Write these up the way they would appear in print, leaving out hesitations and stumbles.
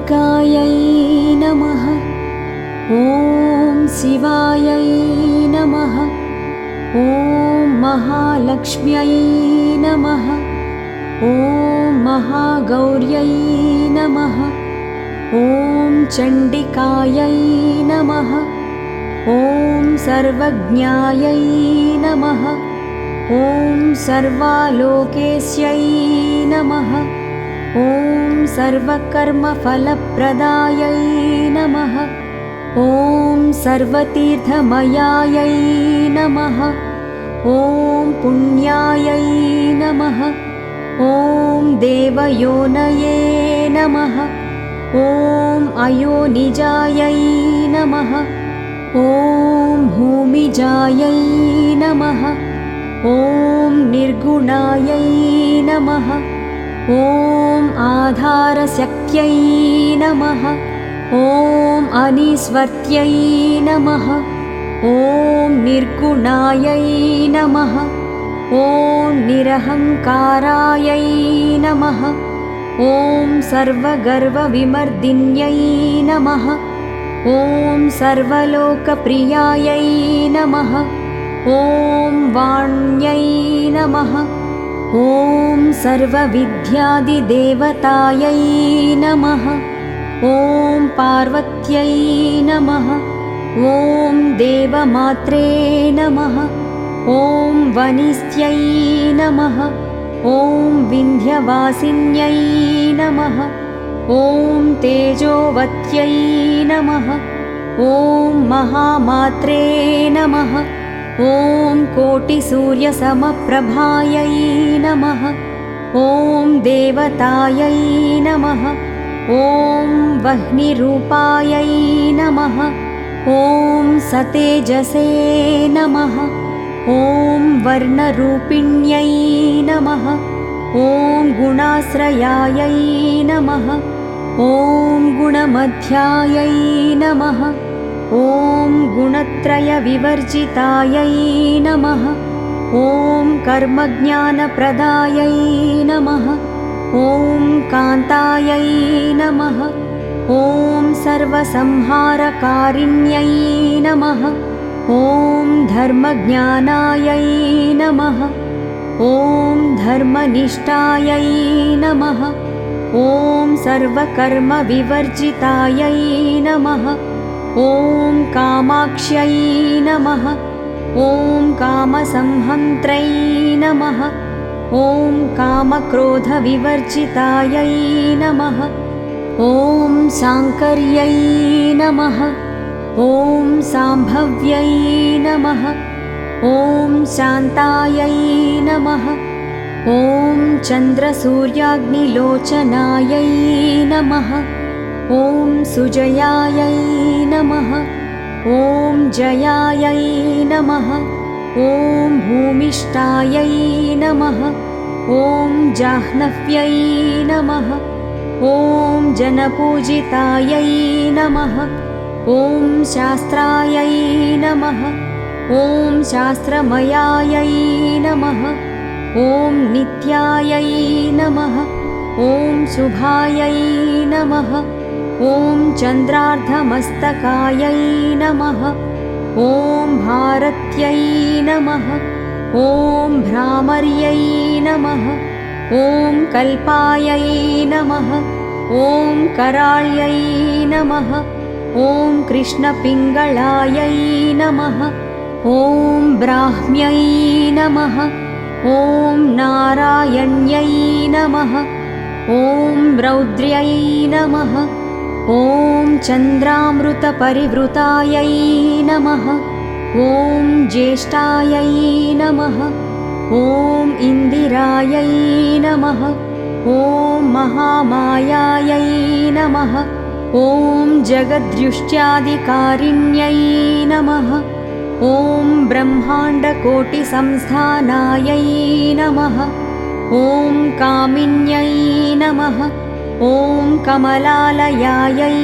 दुर्गायै नमः। ॐ शिवायै नमः। ॐ महालक्ष्म्यै नमः। ॐ महागौर्यै नमः। ॐ चण्डिकायै नमः। ॐ सर्वज्ञायै नमः। ॐ सर्वालोकेश्यै नमः। ॐ सर्वकर्मफलप्रदायै नमः। ॐ सर्वतीर्थमयायै नमः। ॐ पुण्यायै नमः। ॐ देवयोनये नमः। ॐ अयोनिजायै नमः। ॐ भूमिजायै नमः। ॐ निर्गुणायै नमः। ॐ आधारशक्त्यै नमः। ॐ अनीश्वर्त्यै नमः। ॐ निर्गुणायै नमः। ॐ निरहङ्कारायै नमः। ॐ सर्वगर्वविमर्दिन्यै नमः। ॐ सर्वलोकप्रियायै नमः। ॐ वाण्यै नमः। ॐ सर्वविद्यादिदेवतायै नमः। ॐ पार्वत्यै नमः। ॐ देवमात्रे नमः। ॐ वनिस्त्यै नमः। ॐ विन्ध्यवासिन्यै नमः। ॐ तेजोवत्यै नमः। ॐ महामात्रे नमः। ॐ कोटिसूर्यसमप्रभायै नमः। ॐ देवतायै नमः। ॐ वह्निरूपायै नमः। ॐ सतेजसे नमः। ॐ वर्णरूपिण्यै नमः। ॐ गुणाश्रयायै नमः। ॐ गुणमध्यायै नमः। ॐ गुणत्रयविवर्जितायै नमः। ॐ कर्मज्ञानप्रदायै नमः। ॐ कान्तायै नमः। ॐ सर्वसंहारकारिण्यै नमः। ॐ धर्मज्ञानायै नमः। ॐ धर्मनिष्ठायै नमः। ॐ सर्वकर्मविवर्जितायै नमः। ॐ कामाक्ष्यै नमः। ॐ कामसंहन्त्रै नमः। ॐ कामक्रोधविवर्जितायै नमः। ॐ शाङ्कर्यै नमः। ॐ शाम्भव्यै नमः। ॐ शान्तायै नमः। ॐ चन्द्रसूर्याग्निलोचनायै नमः। ॐ सुजयायै नमः। ॐ जयायै नमः। ॐ भूमिष्ठायै नमः। ॐ जाह्नव्यै नमः। ॐ जनपूजितायै नमः। ॐ शास्त्रायै नमः। ॐ शास्त्रमयायै नमः। ॐ नित्यायै नमः। ॐ शुभायै नमः। ॐ चन्द्रार्धमस्तकायै नमः। ॐ भारत्यै नमः। ॐ भ्रामर्यै नमः। ॐ कल्पायै नमः। ॐ कराळ्यै नमः। ॐ कृष्णपिङ्गळायै नमः। ॐ ब्राह्म्यै नमः। ॐ नारायण्यै नमः। ॐ रौद्र्यै नमः। ॐ चन्द्रामृतपरिवृतायै नमः। ॐ ज्येष्ठायै नमः। ॐ इन्दिरायै नमः। ॐ महामायायै नमः। ॐ जगद्दृष्ट्यादिकारिण्यै नमः। ॐ ब्रह्माण्डकोटिसंस्थानायै नमः। ॐ कामिन्यै नमः। ॐ कमलालयायै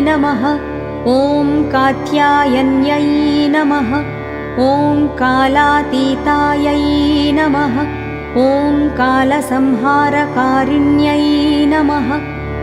नमः। ॐ कात्यायन्यै नमः। ॐ कालातीतायै नमः। ॐ कालसंहारकारिण्यै नमः।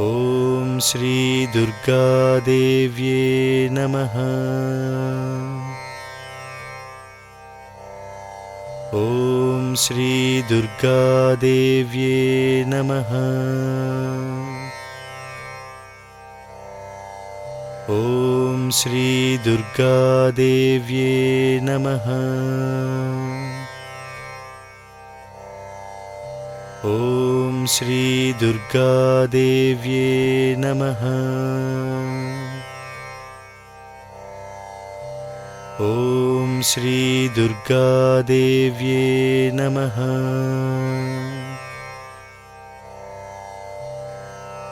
ॐ श्री दुर्गादेव्ये नमः। ॐ श्री दुर्गादेव्ये नमः। ॐ श्री दुर्गादेव्ये नमः। ॐ श्री दुर्गादेव्ये नमः। ॐ श्री दुर्गादेव्ये नमः।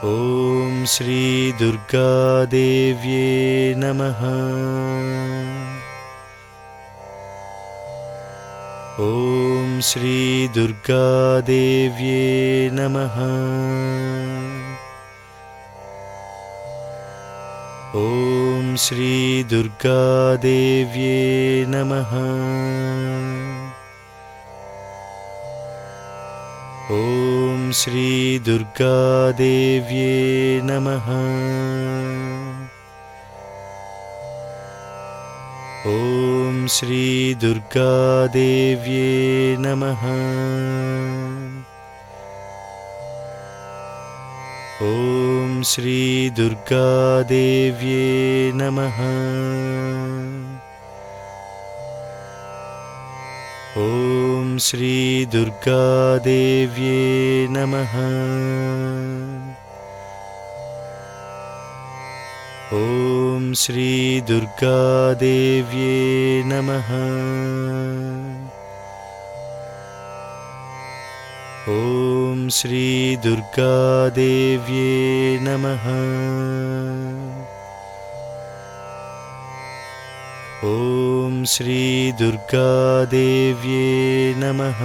ॐ श्री दुर्गादेव्ये नमः। ॐ श्री दुर्गादेव्ये नमः। ॐ श्री दुर्गादेव्ये नमः। ॐ श्री दुर्गादेव्ये नमः। ॐ श्री दुर्गादेव्ये नमः। ॐ श्री दुर्गादेव्ये नमः। ॐ श्री दुर्गादेव्ये नमः। ॐ श्री दुर्गादेव्ये नमः। ॐ श्री दुर्गादेव्ये नमः। ॐ श्री दुर्गादेव्ये नमः।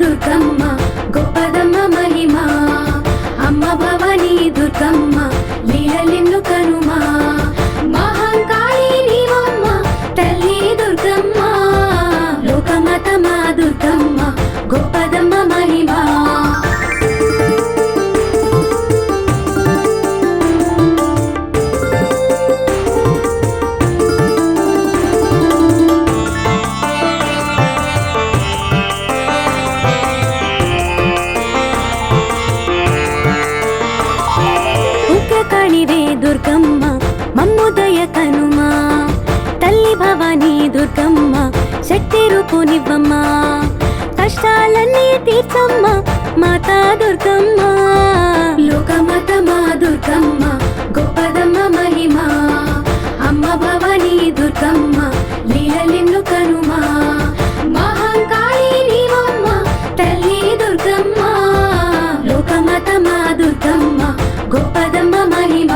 దుర్గమ్మ గొప్పదమ్మ మహిమ అమ్మ భవానీ దుర్గమ్మ లీలలెన్ను కనుమా మహంకాళి నీవమ్మ తల్లి దుర్గమ్మ లోకమాత మా దుర్గమ్మ గొప్పదమ్మ మహిమ దుర్గమ్మ మమ్ముదయ కనుమా తల్లి భవానీ దుర్గమ్మ శక్తి రూపునివ్వమ్మ కష్టాలన్నీ తీర్చమ్మ మాతా దుర్గమ్మ లోకమాత మా దుర్గమ్మ గొప్పదమ్మ మహిమ అమ్మ భవానీ దుర్గమ్మ లీలలెన్ను కనుమా మహంకాళి నీవమ్మ తల్లి దుర్గమ్మ లోకమాత మా దుర్గమ్మ గొప్పదమ్మ మహిమ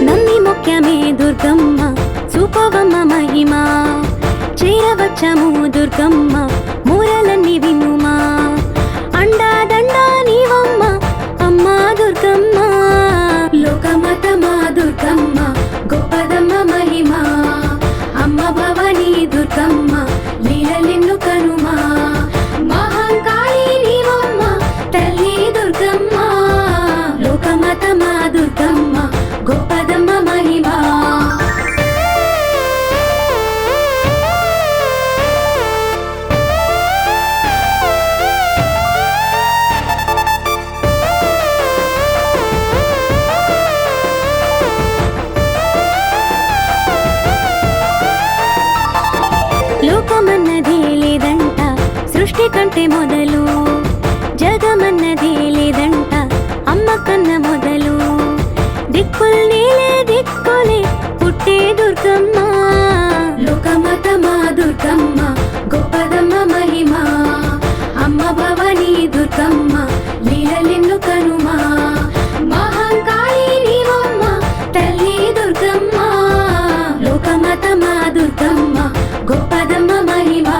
నమ్మి మొక్యమే దుర్గమ్మ చూపవమ్మ మహిమ చేరవచ్చము దుర్గమ్మ మూరలన్నీ వినుమా అండా దండా నీవమ్మ అమ్మా దుర్గమ్మ లోకమాత మా దుర్గమ్మ గొప్పదమ్మ మహిమ అమ్మ భవానీ దుర్గమ్మ లీలలెన్ను కనుమా మహంకాళి నీవమ్మ తల్లి దుర్గమ్మ లోకమాత మా దుర్గమ్మ గొప్పదమ్మ మహిమ లోకమన్నది లేదంట సృష్టి కంటే మొదలు జగమన్నది లేదంట అమ్మ కన్న మొదలు దిక్కులు నీలే దిక్కులే పుట్టే దుర్గమ్మ దుర్గమ్మ లీలలెన్ను కనుమా మహంకాళి నీవమ్మ తల్లి దుర్గమ్మ లోకమాత మా దుర్గమ్మ గొప్పదమ్మ మహిమా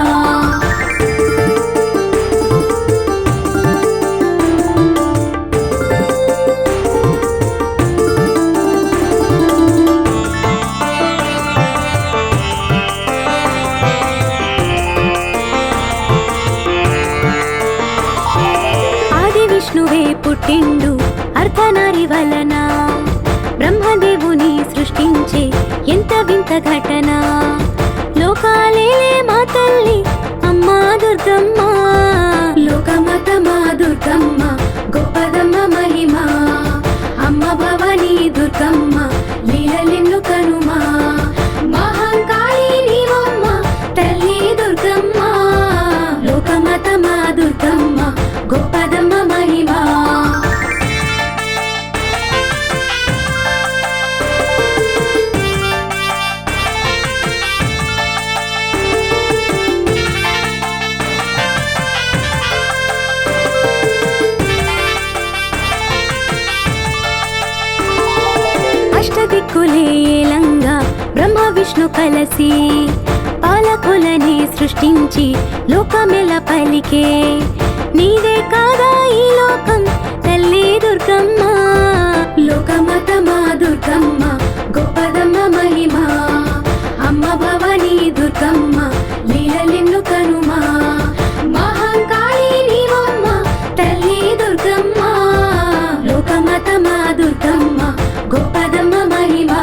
విష్ణువే పుట్టిండు అర్ధనారి వలన బ్రహ్మదేవుని సృష్టించే ఎంత వింత ఘటన లోకాలేలే మా తల్లి అమ్మా దుర్గమ్మ లోకమాత మా దుర్గమ్మ గొప్పదమ్మ మహిమా అమ్మ భవానీ దుర్గమ్మ లీలలెన్ను కనుమా మహంకాళి నీవమ్మ తల్లి దుర్గమ్మ లోకమాత మా దుర్గమ్మ గొప్పదమ్మ మహిమా అష్టదిక్కులే ఏలంగా బ్రహ్మ విష్ణు కలసి పాలకులని సృష్టించి లోకమెల పలికే నీదే కాదా ఈ లోకం తల్లి దుర్గమ్మ లోకమాత మా దుర్గమ్మ గొప్పదమ్మ మహిమా అమ్మ భవానీ దుర్గమ్మ లీలలెన్ను కనుమా మహంకాళి నీవమ్మ తల్లి దుర్గమ్మ లోకమాత మా దుర్గమ్మ గొప్పదమ్మ మహిమా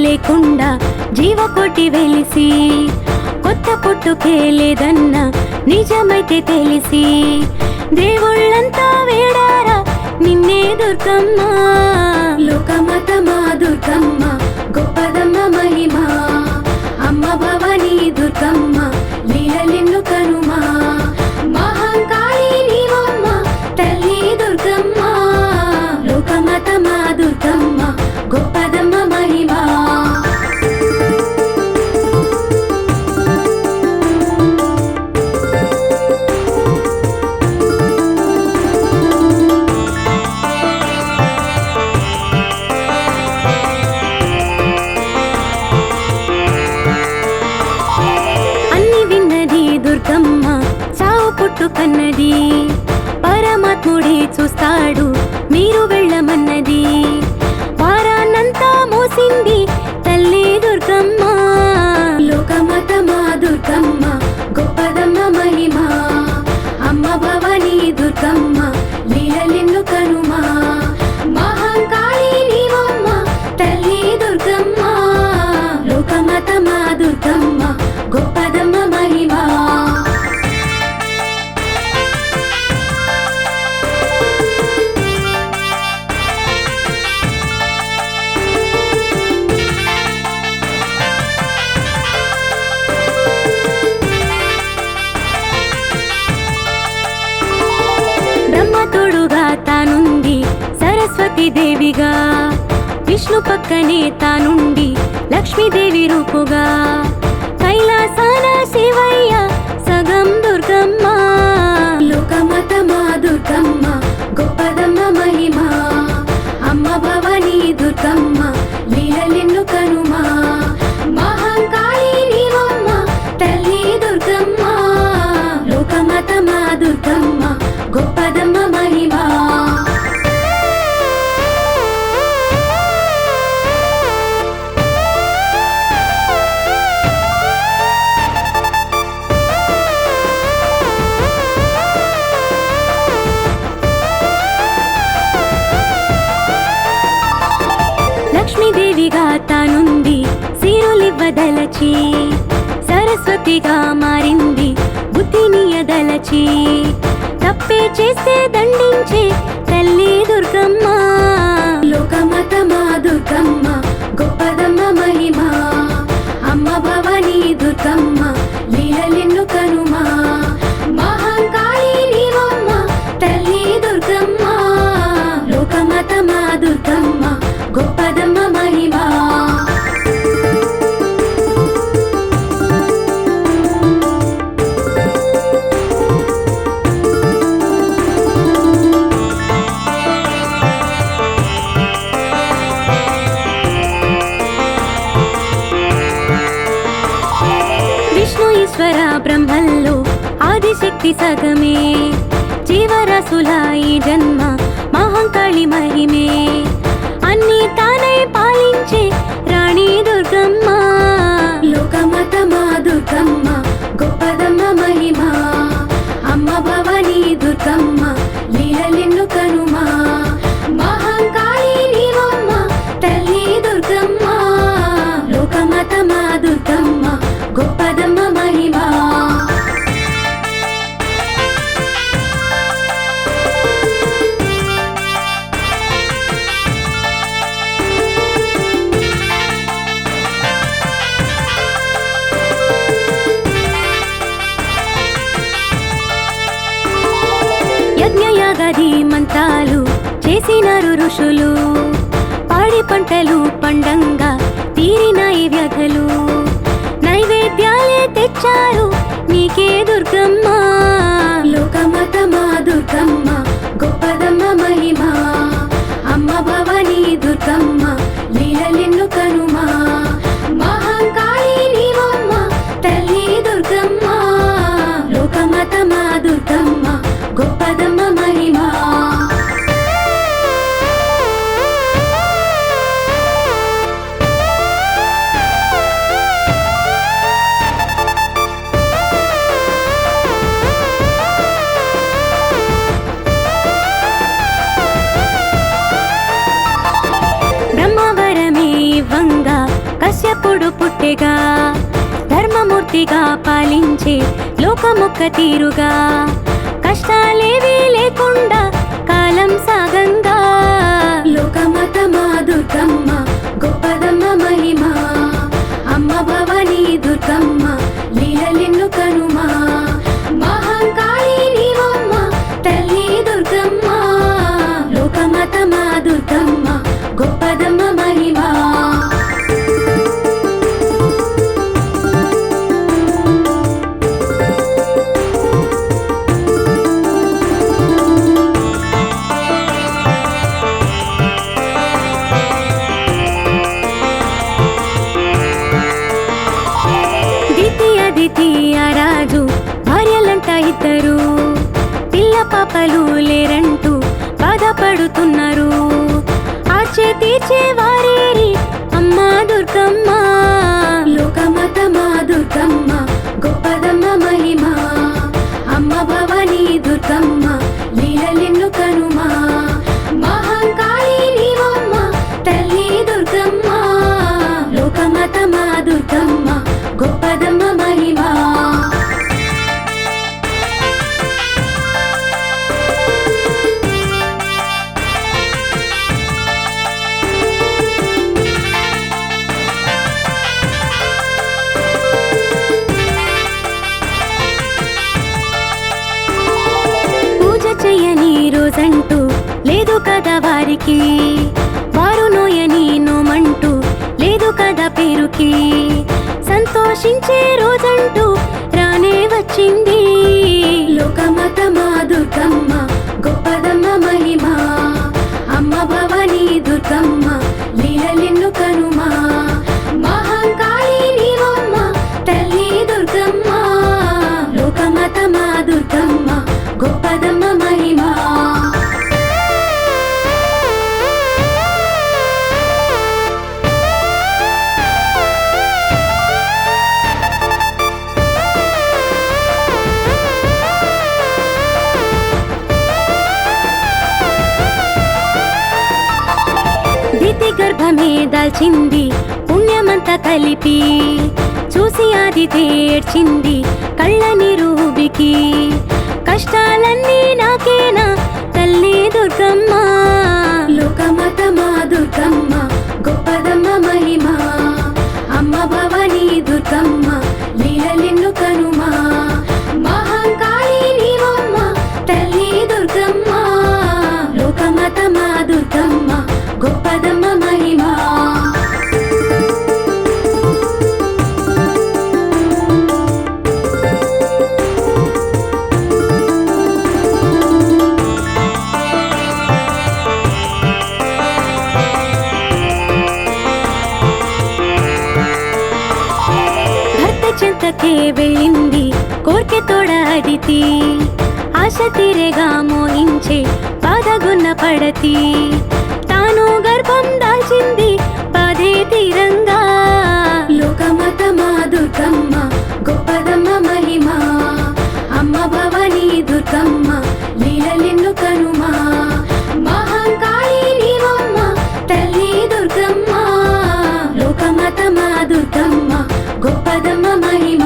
లేకుండా జీవకోటి వెలిసి కొత్త పుట్టుకే లేదన్న నిజమైతే తెలిసి దేవుళ్ళంతా వేడారా నిన్నే దుర్గమ్మ లోకమాత మా దుర్గమ్మ గొప్పదమ్మ మహిమా అమ్మ భవానీ దుర్గమ్మ లీలలెన్ను కనుమా మహంకాళి నీవమ్మ తల్లి దుర్గమ్మ లోకమాత మా దుర్గమ్మ గొప్పదమ్మ మహిమా దుర్గమ్మ చావు పుట్టుకన్నది పరమాత్ముడే చూస్తాడు మీరు వెళ్ళమన్నది వారాన్నంతా మోసింది తల్లి దుర్గమ్మ లోకమాత మా దుర్గమ్మ గొప్పదమ్మ మహిమా అమ్మ భవానీ దుర్గమ్మ లీలలెన్ను కనుమా మహంకాళి నీవమ్మ తల్లి దుర్గమ్మ లోకమాత మా దుర్గమ్మ గొప్పదమ్మ మహిమా బ్రహ్మతోడుగా తానుంది సరస్వతి దేవిగా విష్ణు పక్కనే తానుండి లక్ష్మీదేవి రూపుగా కైలాసాన శివయ్య సగం దుర్గమ్మ లోకమాత మా దుర్గమ్మ గొప్పదమ్మ మహిమా అమ్మ భవానీ దుర్గమ్మ లీలలెన్ను కనుమా మహంకాళి నీవమ్మ తల్లి దుర్గమ్మ లోకమాత మా దుర్గమ్మ గొప్పదమ్మ మహిమా లక్ష్మీదేవిగా తానుంది సిరులివ్వదలచి సరస్వతిగా మారింది బుద్ధినియదలచి తప్పే చేస్తే దండించే తల్లి దుర్గమ్మ లోకమాత మా దుర్గమ్మ గొప్పదమ్మ మహిమా అమ్మ భవానీ దుర్గమ్మ గొప్పదమ్మ మహిమా. విష్ణు ఈశ్వర బ్రహ్మల్లో ఆదిశక్తి సగమే, జీవరాశుల ఈ జన్మ మహంకాళి మహిమే. అన్ని తానై పాలించే రాణి దుర్గమ్మ, లోకమత మా దుర్గమ్మ గొప్పదమ్మ మహిమా. అమ్మ భవానీ దుర్గమ్మ లీలలెన్ను కనుమా, మహంకాళి నీవమ్మ తల్లి దుర్గమ్మ, లోకమత మా దుర్గమ్మ గొప్పదమ్మ మహిమా. యజ్ఞయాగాది మంత్రాలు చేసినారు ఋషులు, పాడి పంటలు పండంగా తీరినాయి వ్యధలు. నైవేద్యాలే తెచ్చారు నీకే దుర్గమ్మ, లోకమత మా దుర్గమ్మ గొప్పదమ్మ మహిమా. అమ్మ భవానీ దుర్గమ్మ లీలలెన్ను కనుమా, మహంకాళి నీవమ్మ తల్లి దుర్గమ్మ, లోకమత మా దుర్గమ్మ గొప్పదమ్మ మహిమా. బ్రహ్మవరమే ఇవ్వంగా కశ్యపుడు పుట్టెగా, ధర్మమూర్తిగా పాలించే లోకమొక్క తీరుగా. కష్టాలేవీ లేకుండా కాలం సాగంగా, లోకమత మా దుర్గమ్మ గొప్పదమ్మ మహిమా. అమ్మ భవానీ దుర్గమ్మ లీలలెన్ను కనుమా, మహంకాళి నీవమ్మ తల్లి దుర్గమ్మ, లోకమత మా దుర్గమ్మ గొప్పదమ్మ మహిమా. ద్వితీయ రాజు భార్యలంట ఇద్దరు, పిల్ల పాపలు లేరంటూ బాధపడుతున్నారు. ఆచే తీర్చే వారేరి అమ్మ దుర్గమ్మ, లోకమత మా దుర్గమ్మ గొప్పదమ్మ మహిమా. అమ్మ భవానీ దుర్గమ్మ లీలలెన్ను కనుమా, మహంకాళి నీవమ్మ తల్లి దుర్గమ్మ, లోకమత మా దుర్గమ్మ గొప్పదమ్మ మహిమా. పూజ చెయ్యని రోజంటూ లేదు కదా వారికి, వారు నోయని నోమంటూ లేదు కదా పేరుకి. సంతోషించే రోజంటూ రానే వచ్చింది, లోకమత మా దుర్గమ్మ గొప్పదమ్మ మహిమా. అమ్మ భవానీ దుర్గమ్మ లీలలెన్ను కనుమా, మహంకాళి నీవమ్మ తల్లి దుర్గమ్మ, లోకమత మా దుర్గమ్మ గొప్పదమ్మ మహిమా. గర్భమే దాల్చింది పుణ్యమంతా కలిపి, చూసి ఆదితే ఏడ్చింది కళ్ళ నిరూబికి. కష్టాలన్నీ నాకేనా తల్లి దుర్గమ్మ, లోకమత మా దుర్గమ్మ గొప్పదమ్మ మహిమా. అమ్మ భవానీ దుర్గమ్మ లీలలెన్ను కనుమా, మహంకాళి నీవమ్మ తల్లి దుర్గమ్మ, లోకమత మా దుర్గమ్మ గొప్పదమ్మ మహిమా. ఊళ్ళకే వెళ్ళింది కోర్కె తోడ అదితి, ఆశ తీరేగా మోహించే బాధగున్న పడతి, తాను గర్భం దాల్చింది బాధే తీరంగా. లోకమత మా దుర్గమ్మ గొప్పదమ్మ మహిమ, అమ్మ భవానీ దుర్గమ్మ లీలలెన్ను కనుమా, మహంకాళి నీవమ్మ తల్లి దుర్గమ్మ. లోకమత మా దుర్గమ్మ గొప్పదమ్మ మహిమ.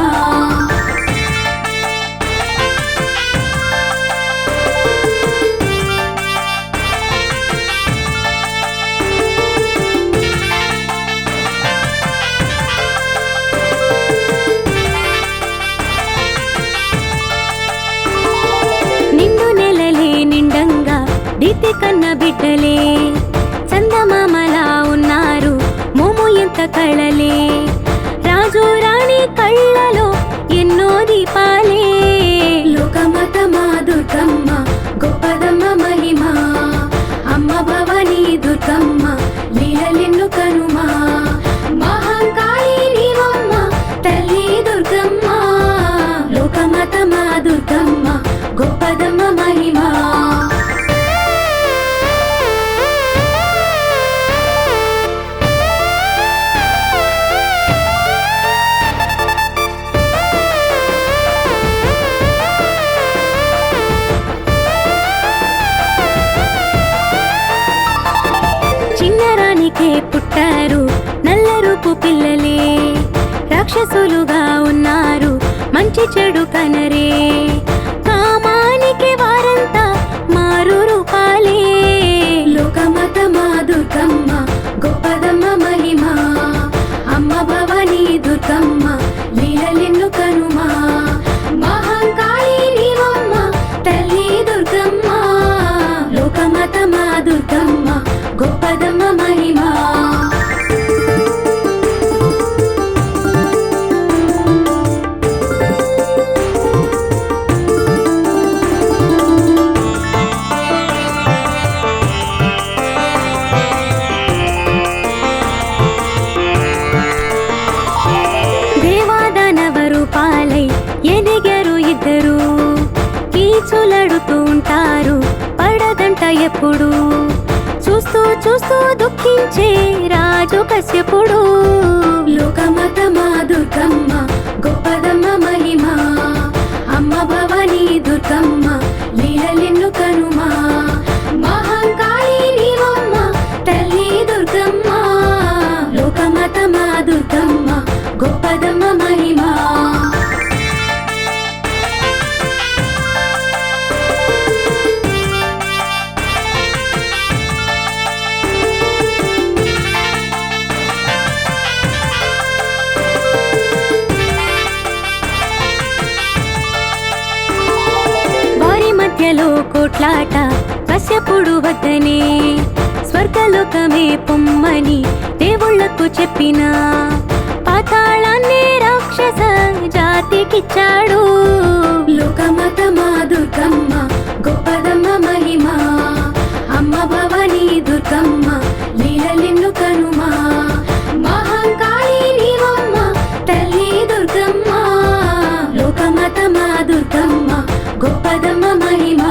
నిండు నెలలే నిండంగా దీతి కన్న బిడ్డలే, చందమామలా ఉన్నారు మోము ఎంత కళలే, రాజు రాణి కళ్ళలో ఎన్నో దీపాలే. లోకమత మా దుర్గమ్మ గొప్పదమ్మ మహిమ, అమ్మ భవానీ దుర్గమ్మ లీలలెన్ను కనుమా, మహంకాళి నీవమ్మ తల్లి దుర్గమ్మ. లోకమత మా దుర్గమ్మ గొప్పదమ్మ మహిమ. చిన్నరానికే పుట్టారు నల్ల రూపు పిల్లలే, రాక్షసులుగా ఉన్నారు మంచి చెడు కనరే, కామానికి వారంతా మారు రూపాలే. లోకమత మా దుర్గమ్మ గొప్పదమ్మ మహిమ, అమ్మ భవానీ దుర్గమ్మ లీలలెన్ను కనుమా, మహంకాళి నీవమ్మ తల్లి దుర్గమ్మ. లోకమత మా దుర్గమ్మ గొప్పదమ్మ మహిమ. దేవాదానవరు పాలై ఎదిగారు ఇద్దరు, కీచులడుతూ ఉంటారు పడదంట ఎప్పుడు, చూస్తూ చూస్తూ దుఃఖించే రాజు కశ్యపుడు. లోకమత మా దుర్గమ్మ గొప్పదమ్మ మహిమ, అమ్మ భవానీ దుర్గమ్మ లీలలెన్ను కనుమా, మహంకాళి నీవమ్మ తల్లి దుర్గమ్మ. లోకమత మా దుర్గమ్మ గొప్పదమ్మ మహిమ. వారి మధ్యలో కోట్లాట కశ్యపుడు వద్దనే, స్వర్గలోకమే పొమ్మని దేవుళ్లకు చెప్పిన, పాతాళాన్నే రాక్షస జాతికిచ్చాడు. లోకమత మా దుర్గమ్మ గొప్పదమ్మ మహిమ, అమ్మ భవానీ దుర్గమ్మ లీలలెన్ను కనుమా, మహంకాళి నీవమ్మ తల్లి దుర్గమ్మ. లోకమత మా దుర్గమ్మ గొప్పదమ్మ మహిమ.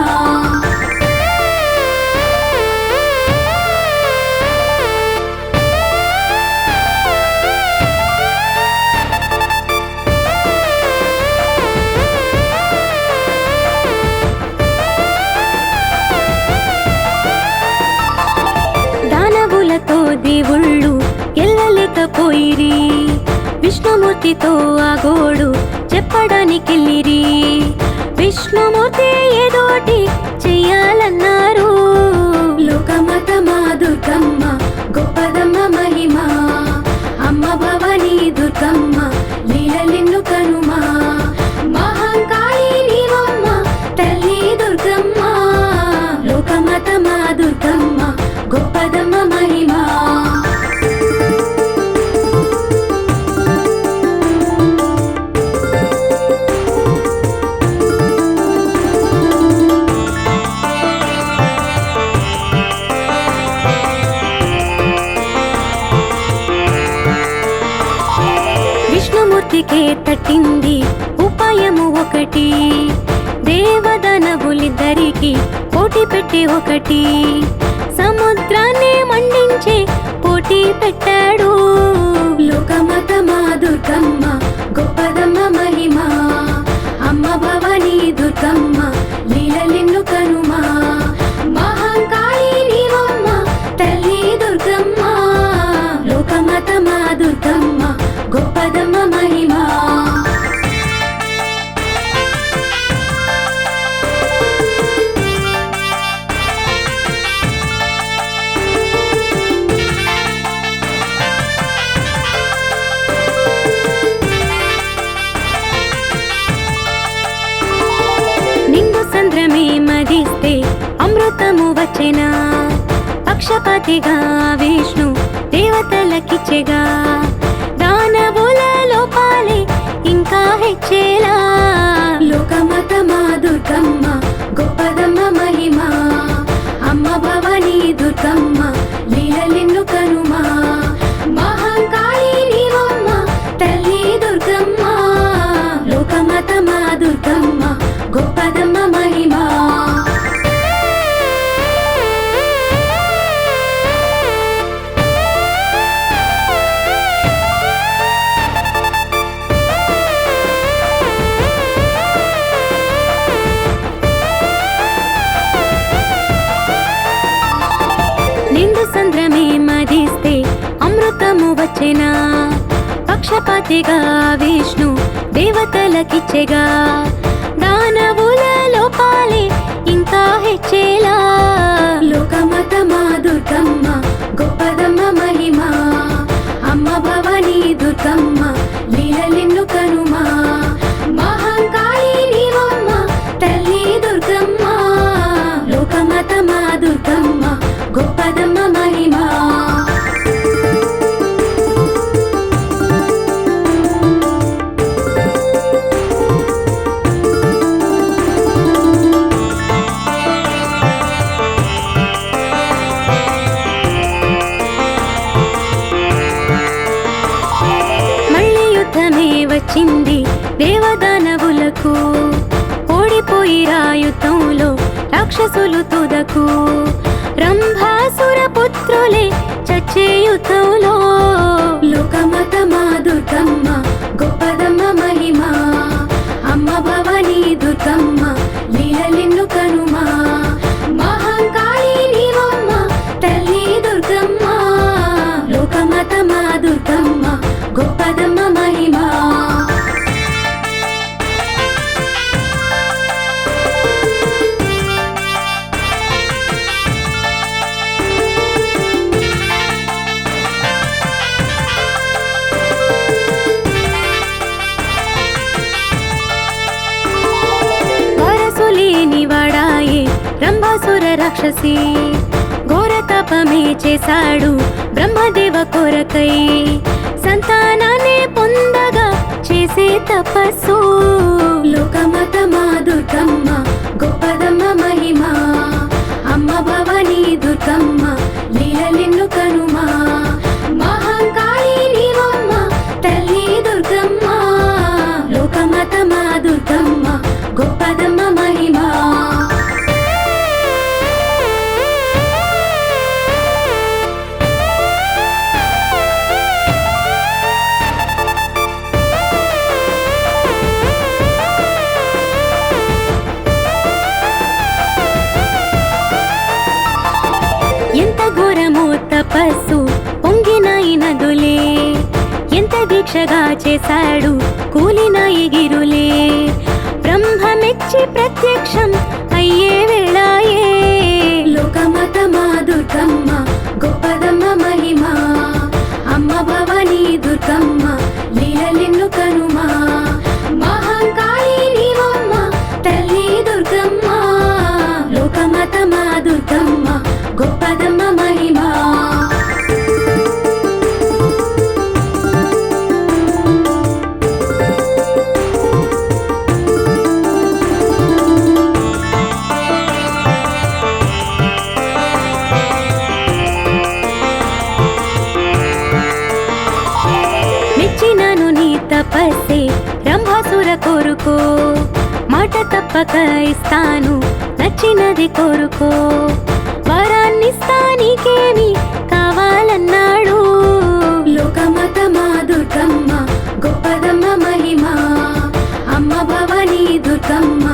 దానవులతో దేవుళ్ళు ఎల్లలేకపోయిరి, విష్ణుమూర్తితో ఆ గోడు చెప్పడానికెళ్ళిరి, విష్ణుమూర్తి ఏదోటి చెయ్యాలన్నారు. లోకమత మా దుర్గమ్మ గొప్పదమ్మ మహిమ, అమ్మ భవానీ దుర్గమ్మ లీలలెన్ను కనుమా, మహంకాళి నీవమ్మ తల్లి దుర్గమ్మ. లోకమత మా దుర్గమ్మ గొప్పదమ్మ మహిమ. విష్ణుమూర్తికే తట్టింది ఉపాయము ఒకటి. దేవదానవులిద్దరికి పోటీ పెట్టి ఒకటి. సముద్రాన్ని మండించి పోటీ పెట్టాడు. లోకమాతమా దుర్గమ్మ గొప్పదమ్మ మహిమ. అమ్మ భవానీ దుర్గమ్మ లీలలెన్ను కనుమా. మహంకాళి నీవమ్మ తల్లి దుర్గమ్మ. లోకమాతమా దుర్గమ్మ గొప్పదమ్మ మహిమ. నిండు సంద్రమే మదిస్తే అమృతము వచ్చెనా. పక్షపాతిగా విష్ణు దేవతలకిచ్చెగా. దానవుల లోపాలే ఇంకా హెచ్చేలా. లోకమాతమా దుర్గమ్మ గొప్పదమ్మ మహిమ. అమ్మ భవానీ దుర్గమ్మ లీలలెన్ను కనుమా. మహంకాళి నీవమ్మ తల్లి దుర్గమ్మ. లోకమాతమా దుర్గమ్మ గొప్పదమ్మ మహిమ. నిండు సంద్రమే మదిస్తే అమృతము వచ్చెనా. పక్షపాతిగా విష్ణు దేవతలకిచ్చెగా. దానవుల లోపాలే ఇంకా హెచ్చేలా. లోకమాతమా దుర్గమ్మ గొప్పదమ్మ మహిమ. అమ్మ భవానీ దుర్గమ్మ లీలలెన్ను కనుమా. మహంకాళి నీవమ్మ తల్లి దుర్గమ్మ. లోకమాతమా దుర్గమ్మ గొప్పదమ్మ మహిమ. మళ్ళీ యుద్ధమే వచ్చింది దేవదానవులకు. ఓడిపోయిరా యుద్ధంలో రాక్షసులు తుదకు. రంభాసుర పుత్రులే చచ్చే యుద్ధంలో. లోకమాతమా దుర్గమ్మ గొప్పదమ్మ మహిమ. అమ్మ భవానీ దుర్గమ్మ లీలలెన్ను కనుమా. మహంకాళి నీవమ్మ తల్లి దుర్గమ్మ. లోకమాతమా దుర్గమ్మ గొప్పదమ్మ మహిమ. రంభాసుర రాక్షసి ఘోర తపమే చేశాడు బ్రహ్మదేవ కొరకై. సంతానాన్ని పొందగా చేసే తపస్సు. లోకమాతమా దుర్గమ్మ గొప్పదమ్మ మహిమ. అమ్మ భవానీ దుర్గమ్మ లీలలెన్ను కనుమా. మహంకాళి నీవమ్మ తల్లి దుర్గమ్మ. లోకమాతమా దుర్గమ్మ గొప్పదమ్మ మహిమ. ఎంత ఘోరమో తపస్సు పొంగినాయి నదులే. ఎంత దీక్షగా చేశాడు కూలినాయి గిరులే. బ్రహ్మమెచ్చి ప్రత్యక్షం అయ్యే వేళాయే. లోకమాతమా దుర్గమ్మ గొప్పదమ్మ మహిమ. అమ్మ భవానీ దుర్గమ్మ లీలలెన్ను కనుమా. మహంకాళి నీవమ్మ తల్లి దుర్గమ్మ. లోకమాతమా దుర్గమ్మ గొప్పదమ్మ మహిమ. తపస్సే రంభాసుర కోరుకో, మాట తప్పక ఇస్తాను నచ్చినది కోరుకో, వరాన్నిస్తా నీకేమి కావాలన్నాడు. లోకమాతమా దుర్గమ్మ గొప్పదమ్మ మహిమ, అమ్మ భవానీ దుర్గమ్మ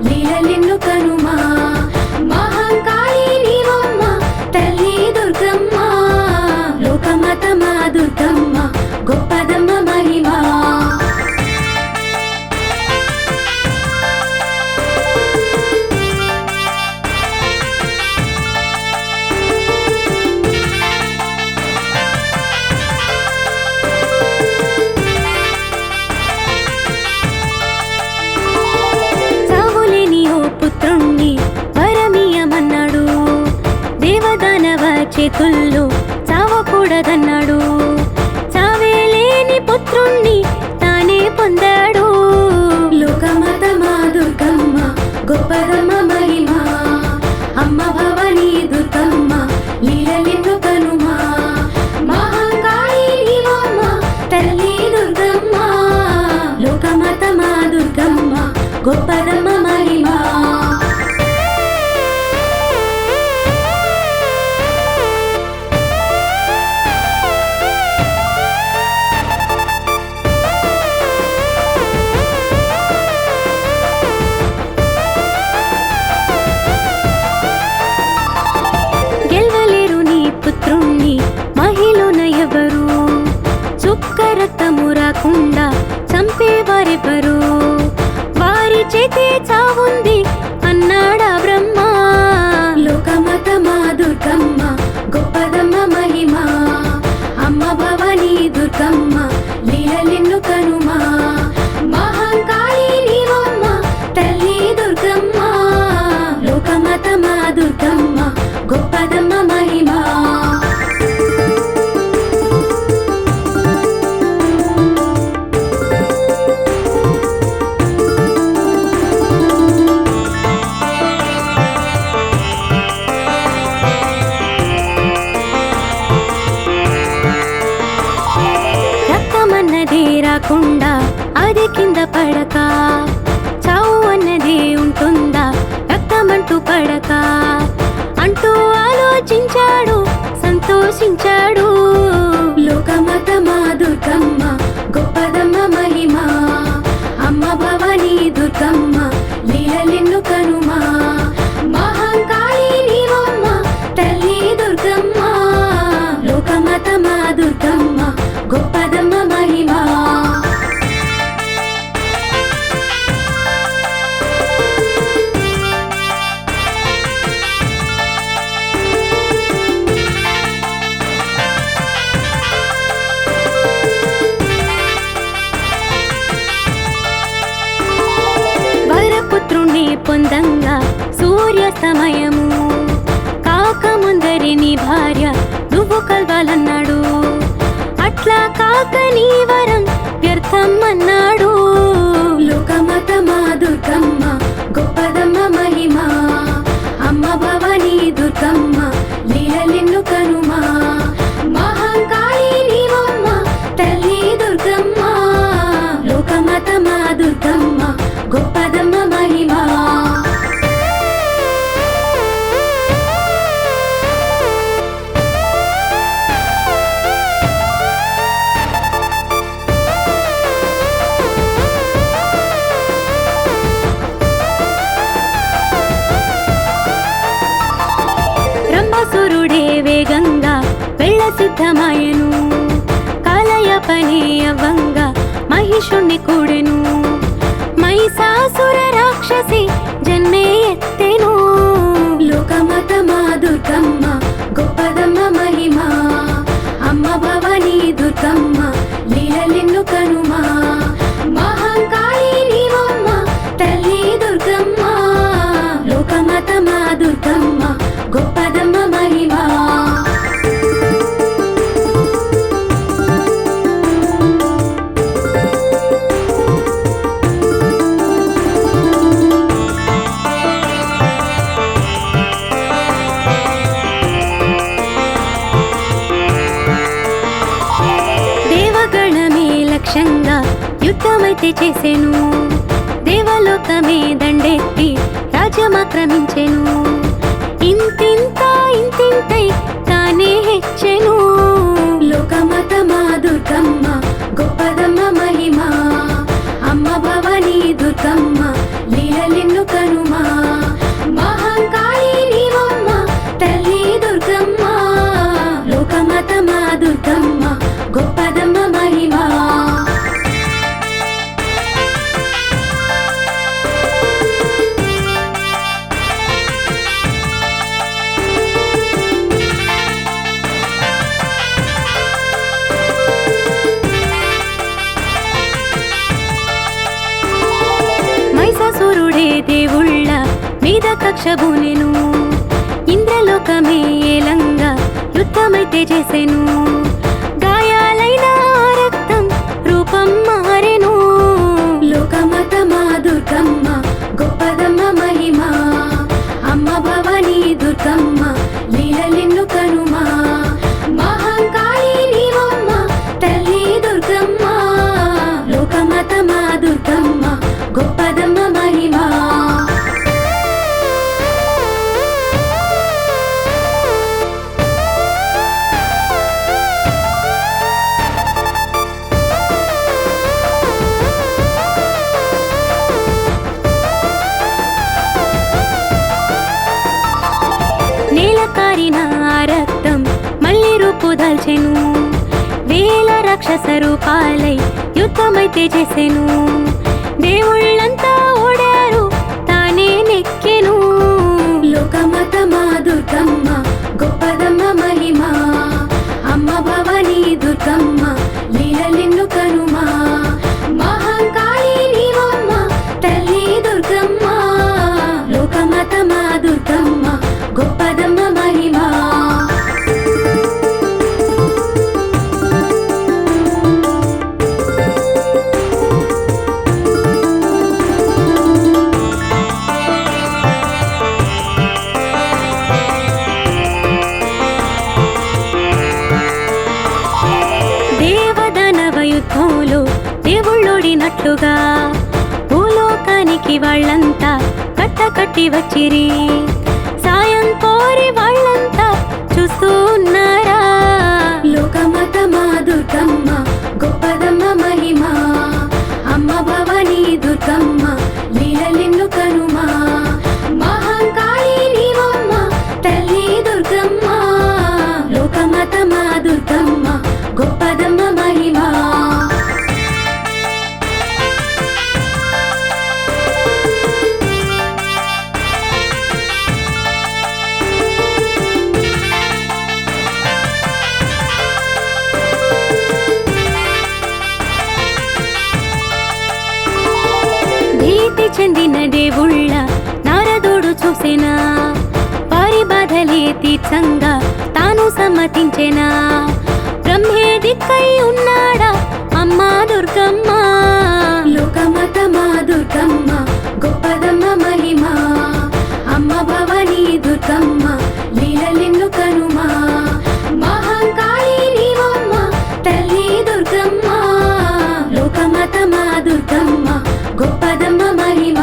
లీలలెన్ను కనుమా, మహంకాళి నీవమ్మ తల్లి దుర్గమ్మ. లోకమాతమా దుర్గమ్మ గొప్పదమ్మ మహిమ. పుత్రుణ్ణి వరమీయమన్నాడు, దేవదానవ చేతుల్లో చావకూడదన్నాడు. చావేలేని పుత్రుణ్ణి తానే పొందాడు. లోకమాతమా దుర్గమ్మ గొప్పదమ్మ మహిమ, అమ్మ భవానీ దుర్గమ్మ లీలలెన్ను కనుమా, మహంకాళి నీవమ్మ తల్లి దుర్గమ్మ. లోకమాతమా దుర్గమ్మ గొప్పదమ్మ మహిమ. గెలవలేరు నీ పుత్రుణ్ణి మహిళన ఎవరు, చుక్క రక్తము రాకుండా చంపేవారెవరు, వారి చేతే చావుంది అన్నాడా బ్రహ్మ. లోకమాతమా దుర్గమ్మ గొప్పదమ్మ మహిమ, అమ్మ భవానీ దుర్గమ్మ లీలలెన్ను కనుమా, మహంకాళి నీవమ్మ తల్లి దుర్గమ్మ. లోకమాతమా దుర్గమ్మ గొప్పదమ్మ మహిమ. రక్తమన్నదే రాకుండా అది కింద పడక, చావు అన్నదే ఉంటుందా రక్తమంటూ పడక అంటూ ఆలోచించాడు సంతోషించాడు. లోకమాతమా దుర్గమ్మ గొప్పదమ్మ మహిమ, అమ్మ భవానీ దుర్గమ్మ లీలలెన్ను కనుమా, మహంకాళి నీవమ్మ తల్లి దుర్గమ్మ. లోకమాతమా దుర్గమ్మ గొప్పదమ్మ మహిమ. వరపుత్రుణ్ణి పొందంగా సూర్యాస్తమయము కాకముందరి నీ భార్య నువ్వు కలవాలన్నాడు. అట్లా కాక నీ వరం వ్యర్థం అన్నాడు. లోకమాతమా దుర్గమ్మ గొప్పదమ్మ మహిమ, అమ్మ భవానీ దుర్గమ్మ లీలలెన్ను కనుమా, మహంకాళి నీవమ్మ తల్లి దుర్గమ్మ. లోకమాతమా దుర్గమ్మ గొప్పదమ్మ మహిమ. రంభాసురుడే వేగంగా వెళ్ళ సిద్ధమాయను, కాలయాపనే అవ్వంగా మహిషుణ్ణి కూడెను, మహిషాసుర రాక్షసి జన్మే ఎత్తెను. లోకమాతమా దుర్గమ్మ గొప్పదమ్మ మహిమ, అమ్మ భవానీ దుర్గమ్మ లీలలెన్ను కనుమా, మహంకాళి నీవమ్మ తల్లి దుర్గమ్మ. లోకమాతమా దుర్గమ్మ గొప్పదమ్మ మహిమ. యుద్ధమైతే చేసెను. దేవలోకమే దండెత్తి రాజ్యమాక్రమించెను. ఇంతింతై తానే హెచ్చెను. లోకమాత మా దుర్గమ్మ గొప్పదమ్మ మహిమ. అమ్మ భవానీ దుర్గమ్మ లీలలెన్ను కనుమా. మహంకాళి నీవమ్మ తల్లి దుర్గమ్మ. లోకమాత మా దుర్గమ్మ గొప్పదమ్మ మహిమ. మహిషాసురుడే దేవుళ్ళ మీద కక్షబూనెను. ఇంద్రలోకమే ఏలంగా యుద్ధమైతే చేసెను. గాయాలైన రక్తం రూపం మారెను. లోకమాత మా దుర్గమ్మ గొప్పదమ్మ మహిమ. అమ్మ భవానీ దుర్గమ్మ లీలలెన్ను కనుమా. మహంకాళి నీవమ్మ తల్లి దుర్గమ్మ. లోకమాత మా దుర్గమ్మ గొప్పదమ్మ మహిమ. నేల కారిన రక్తం మళ్ళీ రూపు దాల్చెను. వేల రాక్షస రూపాలై యుద్ధమైతే చేసెను. దేవుళ్ళంతా ఓడారు తానే నెక్కెను. లోకమాత మా దుర్గమ్మ గొప్పదమ్మ మహిమ. అమ్మ భవానీ దుర్గమ్మ లీలలెన్ను కనుమా. మహంకాళి నీవమ్మ తల్లి దుర్గమ్మ. లోకమాత మా దుర్గమ్మ గొప్పదమ్మ మహిమ. దేవదానవ యుద్ధంలో దేవుళ్ళోడినట్లుగా భూలోకానికి వాళ్ళంతా కట్టకట్టి వచ్చిరి. సాయం కోరి వాళ్ళంతా చూస్తూ ఉన్నారా. లోకమాత మా దుర్గమ్మ గొప్పదమ్మ మహిమ. అమ్మ భవానీ దుర్గమ్మ లీలలెన్ను కనుమా. మహంకాళి నీవమ్మ తల్లి దుర్గమ్మ. లోకమాత మా దుర్గమ్మ గొప్పదమ్మ మహిమ. భీతి చెందిన దేవుళ్ళ నారదుడు చూసెనా. వారి బాధలే తీర్చంగా తాను సమ్మతించెనా. బ్రహ్మే దిక్కై ఉన్నాడా అమ్మా దుర్గమ్మ. లోకమాత మా దుర్గమ్మ గొప్పదమ్మ మహిమ. అమ్మ భవానీ దుర్గమ్మ లీలలెన్ను కనుమా. మహంకాళి నీవమ్మ తల్లి దుర్గమ్మ. లోకమాత మా దుర్గమ్మ గొప్పదమ్మ మహిమ.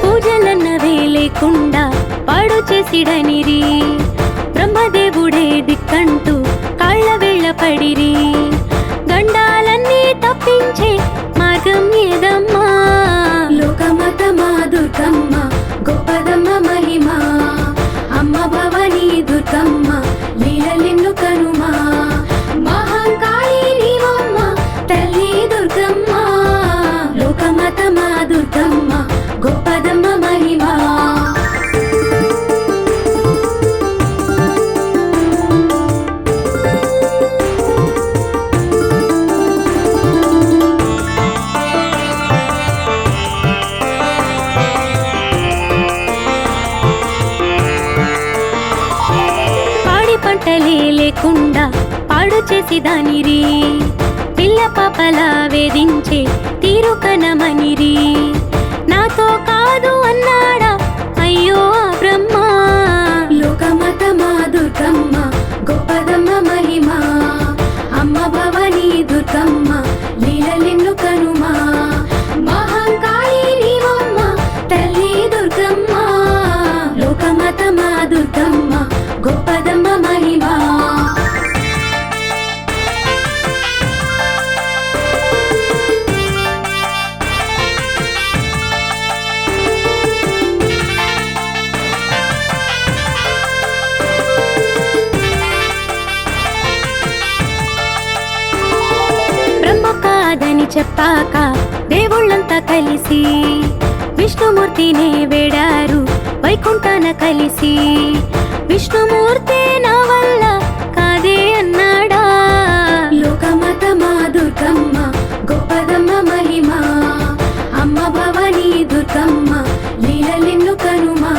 పూజలన్నవే లేకుండా పాడు చేసిడనిరి. బ్రహ్మదేవుడే దిక్కంటూ కాళ్ళ వేళ్ళ పడిరి. గండాలన్నీ తప్పించే మార్గం ఏదమ్మా. లోకమాత మా దుర్గమ్మ గొప్పదమ్మ మహిమ. అమ్మ భవానీ దుర్గమ్మ లీలలెన్ను కనుమా. మహంకాళి నీవమ్మ తల్లి దుర్గమ్మ. లోకమాత మా దుర్గమ్మ గొప్పదమ్మ మహిమ. పంటలే లేకుండా పాడు చేసి దానిరి పిల్ల పాపల వేధించే తీరు కనమనిరి నాతో కాదు అన్నాడా అయ్యో ఆ బ్రహ్మ లోకమతమా దుర్గమ్మ గొప్పదమ్మ మహిమ అమ్మ భవానీ దుర్గమ్మ లీలలెన్ను కనుమా మహంకాళి నీవమ్మ తల్లి దుర్గమ్మ లోకమతమా దుర్గమ్మ గొప్పదమ్మ మహిమ కాదని చెప్పాక దేవుళ్ళంతా కలిసి విష్ణుమూర్తిని వేడారు వైకుంఠాన కలిసి విష్ణుమూర్తి నా వల్ల కాదే అన్నాడా లోకమతమా దుర్గమ్మ గొప్పదమ్మ మహిమ అమ్మ భవానీ దుర్గమ్మ లీలలెన్ను కనుమా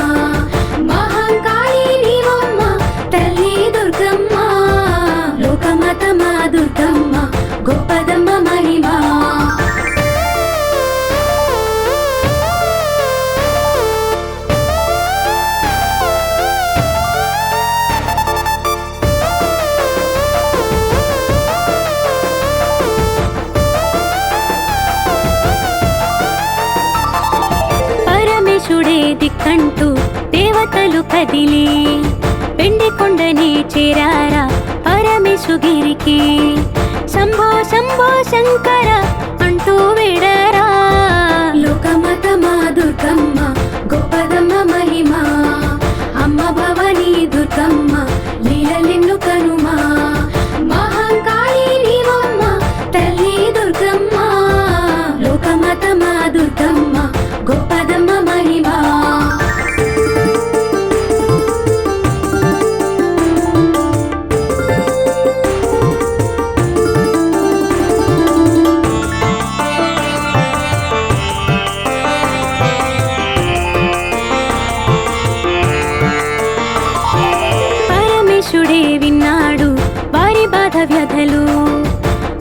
మహంకాళి నీవమ్మ తల్లి దుర్గమ్మ లోకమతమా దుర్గమ్మ గొప్పదమ్మ మహిమ పరమేశుడే దిక్కంటూ దేవతలు కదిలి వెండి కొండని చేరారా పరమేశుగిరికి శంభో శంభో శంకర అంటూ వేడరా లోకమతమా దుర్గమ్మ గొప్పదమ్మ మహిమ అమ్మ భవానీ దుర్గమ్మ లీలలెన్ను కనుమా మహంకాళి నీవమ్మ తల్లి దుర్గమ్మ లోకమతమా దుర్గమ్మ గొప్పదమ్మ మహిమ పరమేశుడే విన్నాడు వారి బాధ వ్యధలు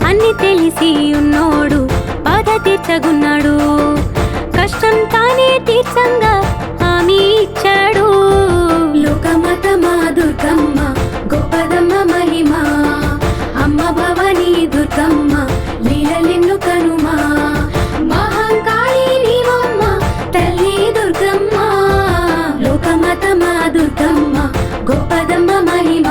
అన్ని తెలిసి ఉన్నోడు బాధ తీర్చగున్నాడు కష్టం తానే తీర్చంగా హామీ ఇచ్చాడు లోకమతమా దుర్గమ్మ గొప్పదమ్మ మహిమ అమ్మ భవానీ దుర్గమ్మ లీలలెన్ను కనుమా మహంకాళి నీవమ్మ తల్లి దుర్గమ్మ లోకమతమా దుర్గమ్మ గొప్పదమ్మ మహిమ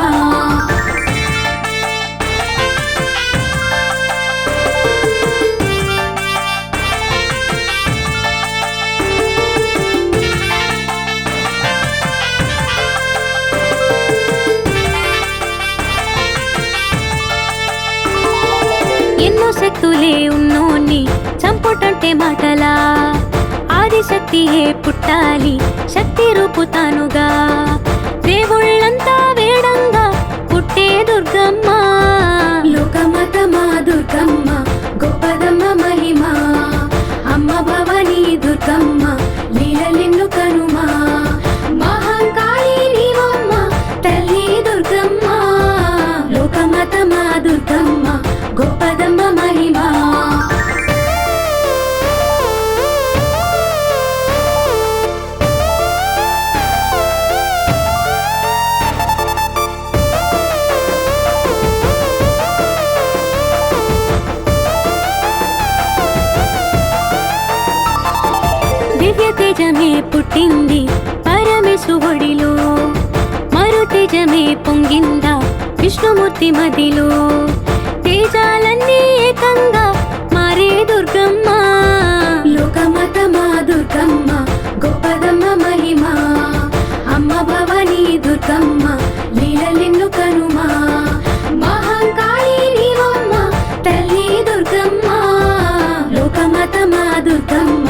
ఎన్నో శక్తులే ఉన్నోన్ని చంపుటంటే మాటలా ఆదిశక్తియే పుట్టాలి శక్తి రూపుతానుగా దేవుళ్ళంతా వేడంగా పుట్టే దుర్గమ్మ లోకమతమా దుర్గమ్మ గొప్పదమ్మ మహిమ అమ్మ భవానీ దుర్గమ్మ లీలలెన్ను కనుమా మహంకాళి నీవమ్మ తల్లి దుర్గమ్మ లోకమతమా దుర్గమ్మ గొప్పదమ్మ మహిమ దివ్య తేజమే పుట్టింది పరమేశువుడిలో మరు తేజమే పొంగిందా విష్ణుమూర్తి మదిలో తేజాలన్నీ ఏకంగా మారే దుర్గమ్మ లోకమతమా దుర్గమ్మ గొప్పదమ్మ మహిమ అమ్మ భవానీ దుర్గమ్మ లీలలెన్ను కనుమా మహంకాళి నీవమ్మ తల్లి దుర్గమ్మ లోకమతమా దుర్గమ్మ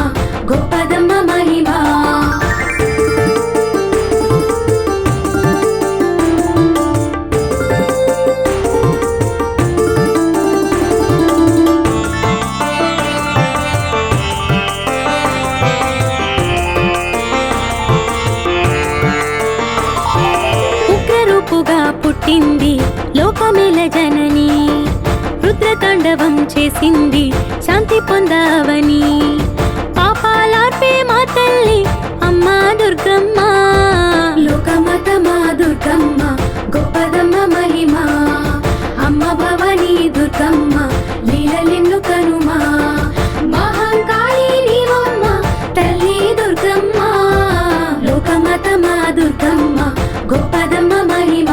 గొప్పదమ్మ మహిమ జనని రుద్రతాండవం చేసింది శాంతి పొందవని పాపాలార్పే మా తల్లి అమ్మా దుర్గమ్మ లోకమాత మా దుర్గమ్మ గొప్పదమ్మ మహిమ అమ్మ భవానీ దుర్గమ్మ లీలలెన్ను కనుమా మహంకాళి నీవమ్మ తల్లి దుర్గమ్మ లోకమాత మా దుర్గమ్మ గొప్పదమ్మ మహిమ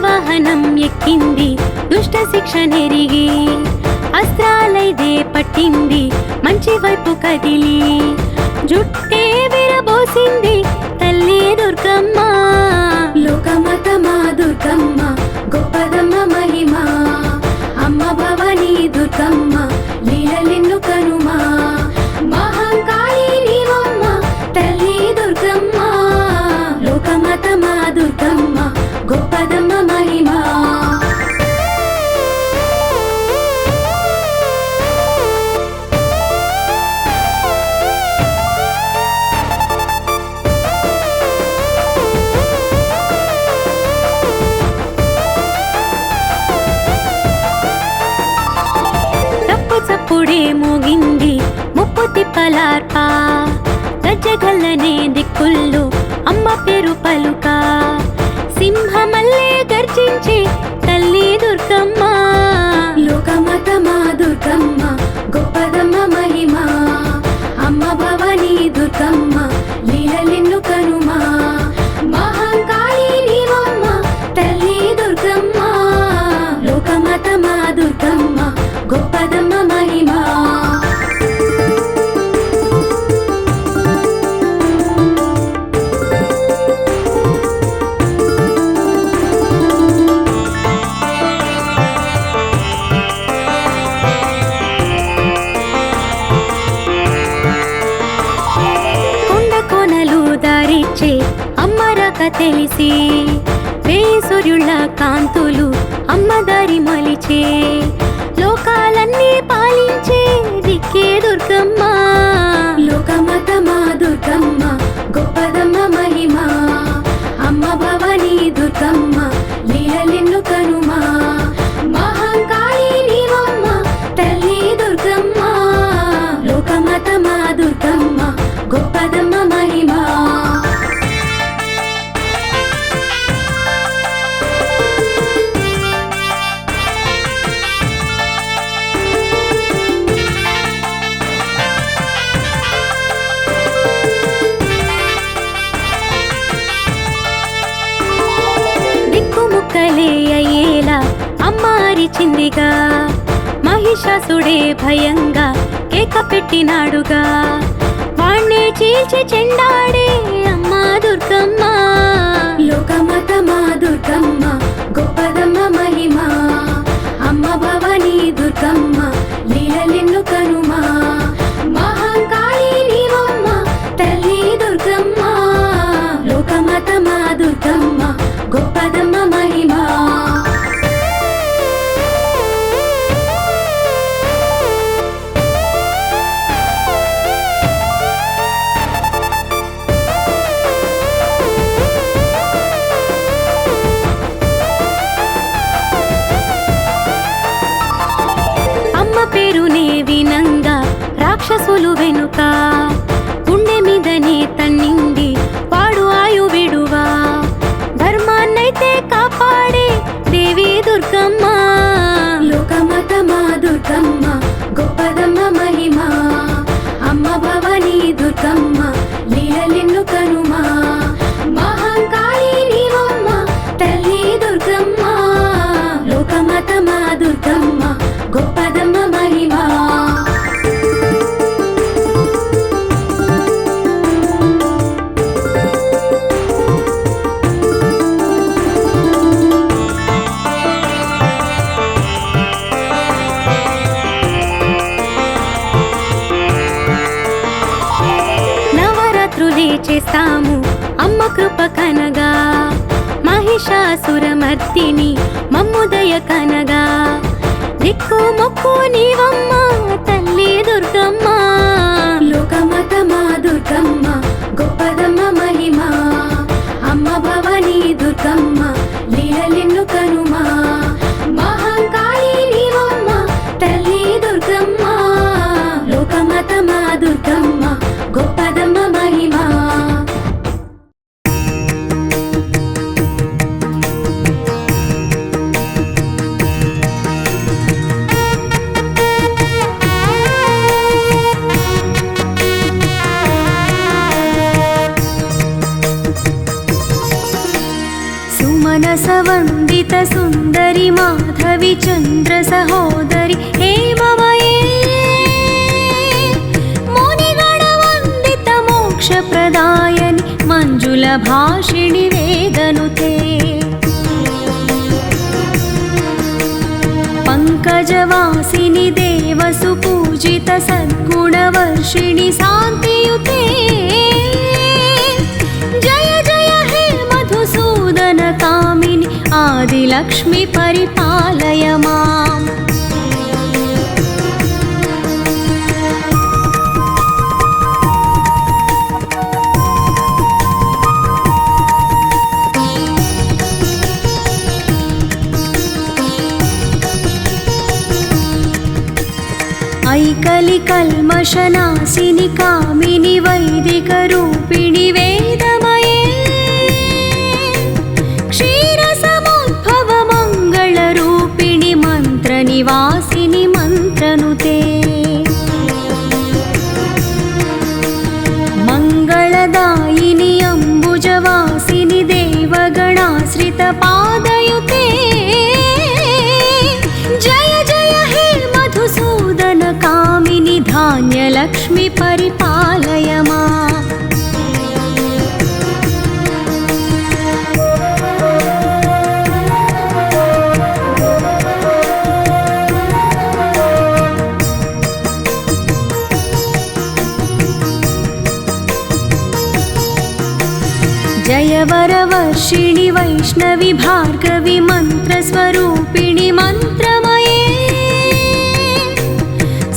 వాహనం ఎక్కింది దుష్ట శిక్ష నెరిగి అస్త్రాలైదే పట్టింది మంచి వైపు కదిలి జుట్టే విరబోసింది తల్లి దుర్గమ్మ లోకమాత మా దుర్గమ్మ గొప్పదమ్మ మహిమ అమ్మ భవానీ దుర్గమ్మ లీలలెన్ను కనుమా మహంకాళి నీవమ్మ తల్లి దుర్గమ్మ లోకమాత మా దుర్గమ్మ గొప్పదమ్మ మహిమ తప్పు చప్పుడే మోగింది ముప్పు తిప్పలార్పా గజ్జగల్లనే దిక్కుల్లో అమ్మ పేరు పలుక సింహమల్లే గర్జించి తల్లి దుర్గమ్మ లోకమాత మా దుర్గమ్మ గొప్పదమ్మ మహిమ అమ్మ భవానీ దుర్గమ్మ లీలలెన్ను కనుమా మహంకాళి నీవమ్మ తల్లి దుర్గమ్మ లోకమాత మా దుర్గమ్మ గొప్పదమ్మ మహిమ అమ్మరాక తెలిసి వేయి సూర్యుళ్ళ కాంతులు అమ్మ దారి మలిచే లోకాలన్నీ పాలించే దిక్కే దుర్గమ్మ లోకమాత మా దుర్గమ్మ గొప్పదమ్మ మహిమ అమ్మ భవానీ దుర్గమ్మ లీలలెన్ను కనుమా మహంకాళి నీవమ్మ తల్లి దుర్గమ్మ లోకమాత మా దుర్గమ్మ గొప్పదమ్మ మహిమ ముక్కలే అయ్యేలా అమ్మ అరిచిందిగా మహిషాసుడే భయంగా కేక పెట్టినాడుగా వాణ్ణే చీల్చి చెండాడే అమ్మ దుర్గమ్మ లోకమాత మా దుర్గమ్మ గొప్పదమ్మ మహిమ అమ్మ భవానీ దుర్గమ్మ లీలలెన్ను కనుమా మహంకాళి నీవమ్మ తల్లి దుర్గమ్మ లోకమాత మా దుర్గమ్మ గొప్పదమ్మ మహిమ అమ్మ పేరునే వినంగా రాక్షసులు వెనుక గుండె మీదనే తన్నింది వాడు ఆయు విడువా ధర్మాన్నైతే కాపాడే దేవి దుర్గమ్మ లోకమాత మా దుర్గమ్మ గొప్పదమ్మ మహిమ అమ్మ భవానీ దుర్గమ్మ లీలలెన్ను కనుమా మహంకాళి నీవమ్మ తల్లి దుర్గమ్మ లోకమాత మా దుర్గమ్మ గొప్పదమ్మ మహిమ చేస్తాము అమ్మ కృప కనగా సురమర్దిని మమ్ముదయ కనగా దిక్కు మొక్కు నీవమ్మ తల్లి దుర్గమ్మ లోకమతమా దుర్గమ్మ గొప్పదమ్మ మహిమ అమ్మ భవాని దుర్గమ్మ లీలలెన్ను కనుమా మహాకాళి నీవమ్మ తల్లి దుర్గమ్మ లోకమతమా దుర్గమ్మ గొప్పదమ్మ మహిమ సుమనసవందిత సుందరి మాధవి చంద్ర సహోదరి హేమమయే మునిగణ వందిత మోక్ష ప్రదాయని మంజుల భాషిణి వేదనుతే పంకజవాసిని దేవసు పూజిత సద్గుణవర్షిణి శాంతియుతే జయ జయ హే మధుసూదన కామిని ఆదిలక్ష్మి పరిపాలయ మాం ఐకలి కల్మషనాశిని కామిని వైదిక రూపిణి వేదమయే క్షీర సముద్భవ మంగళ రూపిణి మంత్ర నివాసిని మంత్రనుతే మంగళదాయిని అంబుజవాసిని దేవగణాశ్రిత పాదయుతే జయ జయ హే మధుసూదన కామిని ధాన్యలక్ష్మి పరిపాలయ మా జయ వరవర్షిణి వైష్ణవి భార్గవి మంత్రస్వరూపిణి మంత్రమయే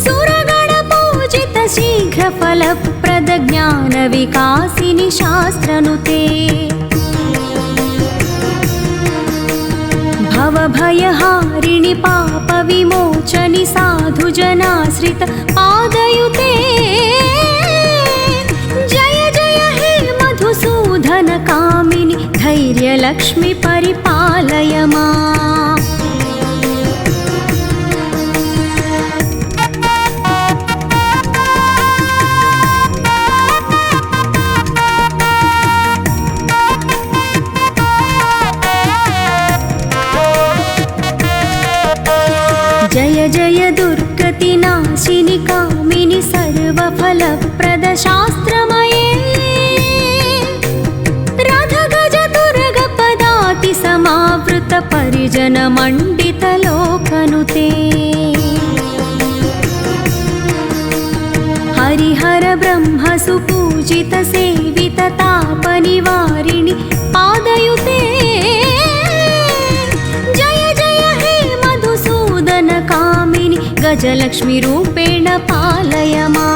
సురగణ పూజిత శీఘ్ర ఫలప్రద జ్ఞాన వికాసిని శాస్త్రనుతే భవభయహారిణి పాప విమోచని సాధుజనాశ్రిత పాదయుతే జయ జయ హే మధుసూదన కామిని ధైర్యలక్ష్మి పరిపాలయ మా జయ జయ దుర్గతి నాశిని కామిని సర్వఫలప్రద శాస్త్రమయే రథ గజ దుర్గ పదాతి సమావృత పరిజన మండిత లోకనుతే హరిహర బ్రహ్మ సుపూజిత సేవిత తాప నివారిణి పాదయుతే జయ జయ హే మధుసూదన కామిని గజలక్ష్మి రూపేణ పాలయ మా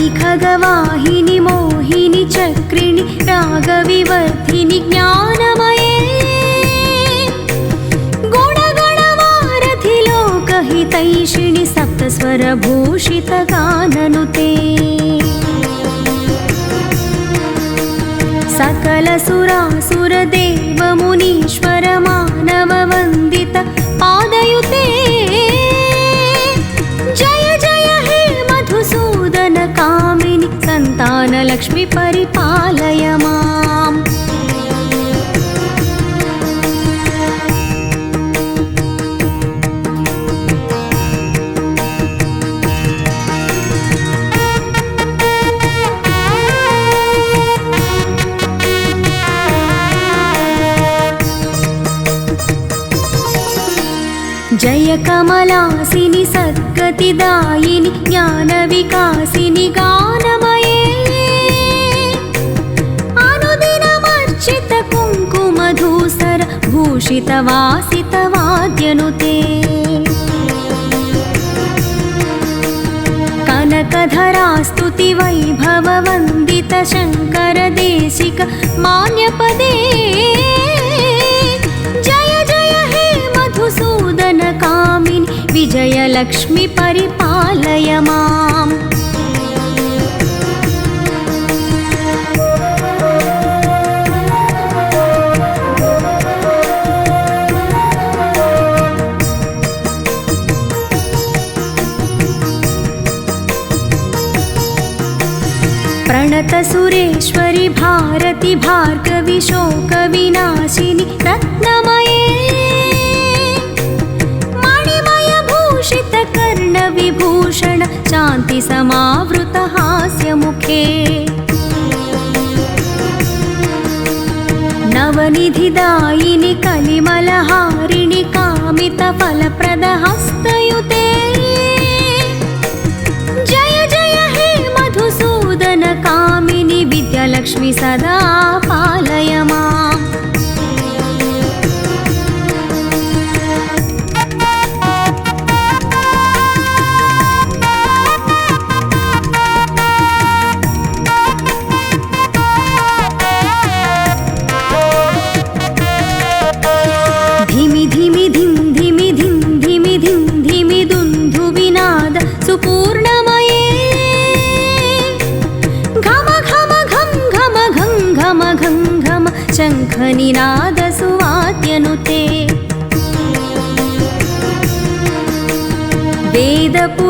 ఐఖగవాహిని మోహిని చక్రిణి రాగవివర్ధిని జ్ఞానమయే గుణగణవారధి లోకహితైషిణి సప్తస్వరభూషిత గాననుతే సకల సురాసుర దేవ మునీశ్వర మానవ వందిత పాదయుతే జయ జయ హే మధుసూదన కామిని సంతాన లక్ష్మి పరిపాలయ మాం जय कमलासिनि सद्गतिदायिनि ज्ञानविकासिनि गानमये अनुदिनमर्चित कुङ्कुमधूसर भूषितवासितवाद्यनुते कनकधरास्तुति वैभववन्दित शङ्कर देशिक मान्यपदे जय जय हे मधुसूदन कामिनि विजयलक्ष्मि परिपालय माम् प्रणत सुरेश्वरि भारति भार्गवि शोकविनाशिनि रत्नमये मणिमय भूषित कर्णविभूषण शान्ति समावृत हास्यमुखे नवनिधिदायिनि कलिमलहारिणि कामित फलप्रद हस्तयुते जय जय हे मधुसूदन कामिनि विद्यालक्ष्मि सदा पालय माम् धिमि धिमि धिं धिमि धिं धिमि धिं धिमि दुन्दुभिनाद सुपूर्णमये घम घम घं घम घं घम घं घम शङ्खनिनाद सुवाद्यनुते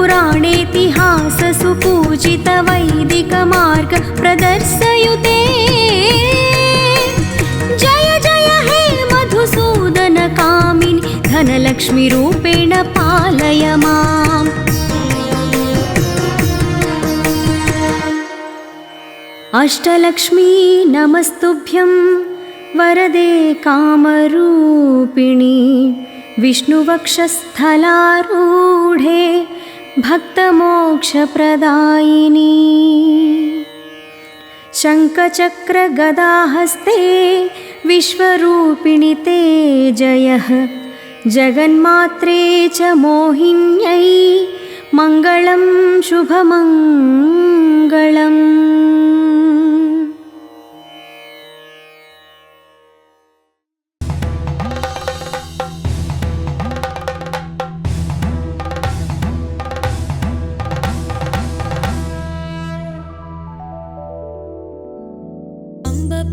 वेदपुराणेतिहास सुपूजित वैदिक मार्ग प्रदर्शयुते जय जय हे मधुसूदन कामिनि धनलक्ष्मि रूपेण पालय माम् अष्टलक्ष्मी नमस्तुभ्यं वरदे कामरूपिणि विष्णुवक्षस्थलारूढे भक्तमोक्षप्रदायिनी शङ्खचक्रगदाहस्ते विश्वरूपिणि ते जयः जगन्मात्रे च मोहिन्यै मङ्गलं शुभमङ्गलम्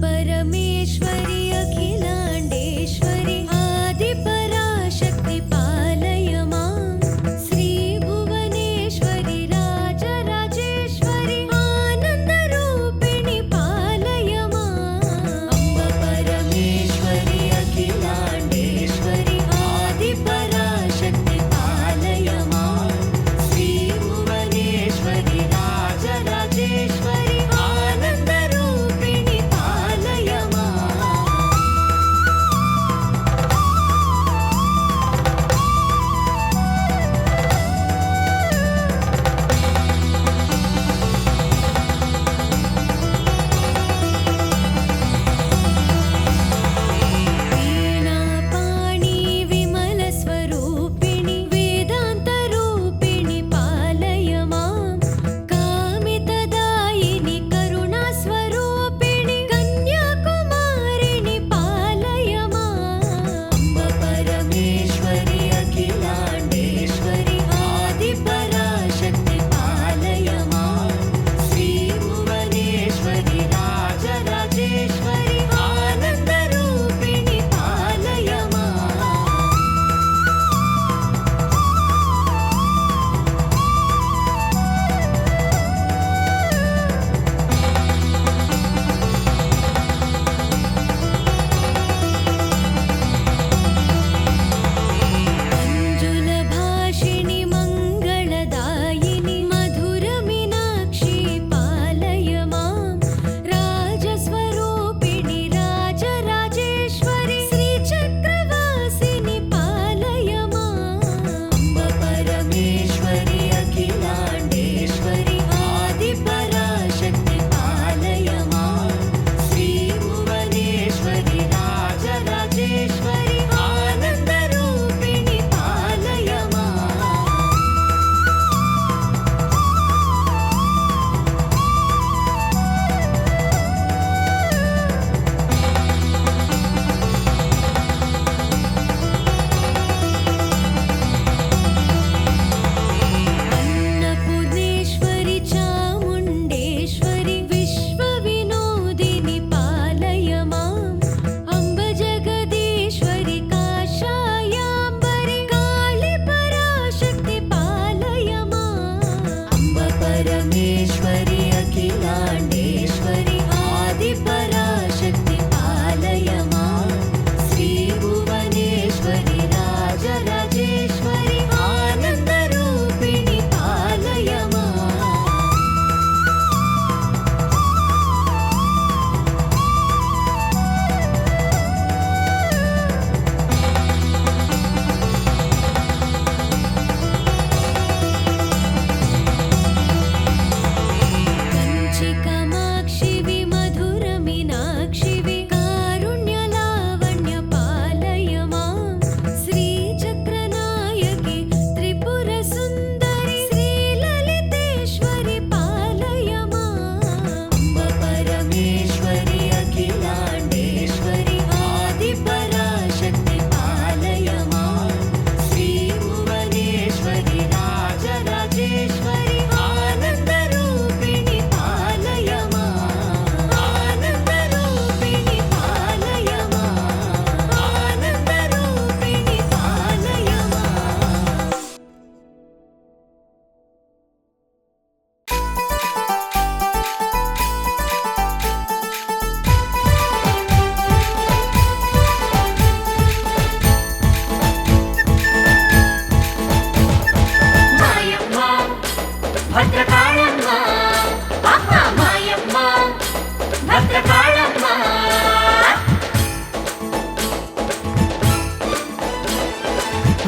परमेश्वरि अखिलाण्डेश्वरि आदिपराशक्ति पालय माम् श्रीभुवनेश्वरि राजराजेश्वरि आनन्दरूपिणि पालय माम् अम्ब परमेश्वरि अखिलाण्डेश्वरि आदिपराशक्ति पालय माम् श्रीभुवनेश्वरि राजराजेश्वरि आनन्दरूपिणि पालय माम्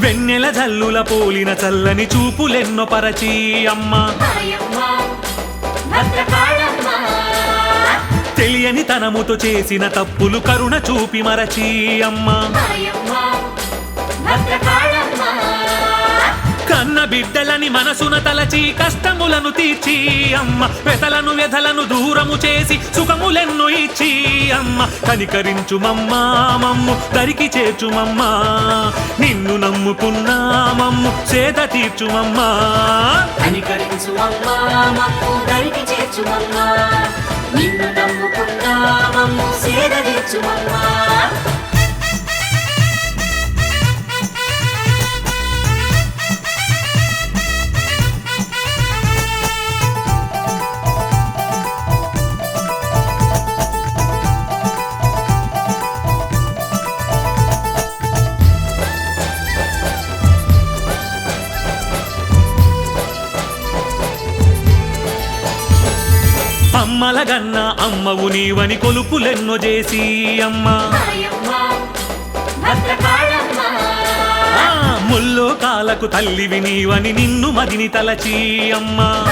వెన్నెల జల్లుల పోలిన చల్లని చూపులెన్నో పరచి అమ్మ తెలియని తనముతో చేసిన తప్పులు కరుణ చూపి మరచి అమ్మ కన్న బిడ్డలని మనసున తలచి కష్టములను తీర్చి అమ్మ వ్యధలను దూరము చేసి సుఖములెన్నో ఇచ్చి అమ్మ కనికరించు మమ్ము దరికి చేర్చు నిన్ను నమ్ముకున్నా మమ్ము సేద తీర్చు కనికరించు మమ్ము దరికి చేర్చు నిన్ను నమ్ముకున్నా మమ్ము సేద తీర్చు అమ్మలగన్న అమ్మవు నీవని కొలుపులెన్నో చేసి అమ్మ ముల్లో కాలకు తల్లివి నీవని నిన్ను మదిని తలచి అమ్మ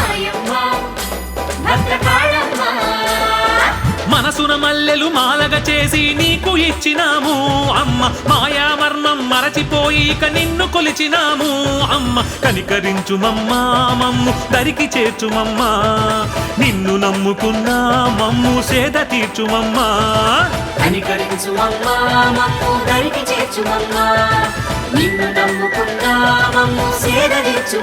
మనసున మల్లెలు మాలగ చేసి నీకు ఇచ్చినాము అమ్మ మాయామర్మం మరచిపోయి ఇక నిన్ను కొలిచినాము అమ్మ కనికరించు మమ్ము దరికి చేర్చు నిన్ను నమ్ముకున్నా మమ్ము సేద తీర్చు కనికరించు మమ్ము దరికి చేర్చు నిన్ను నమ్ముకున్నా మమ్ము సేద తీర్చు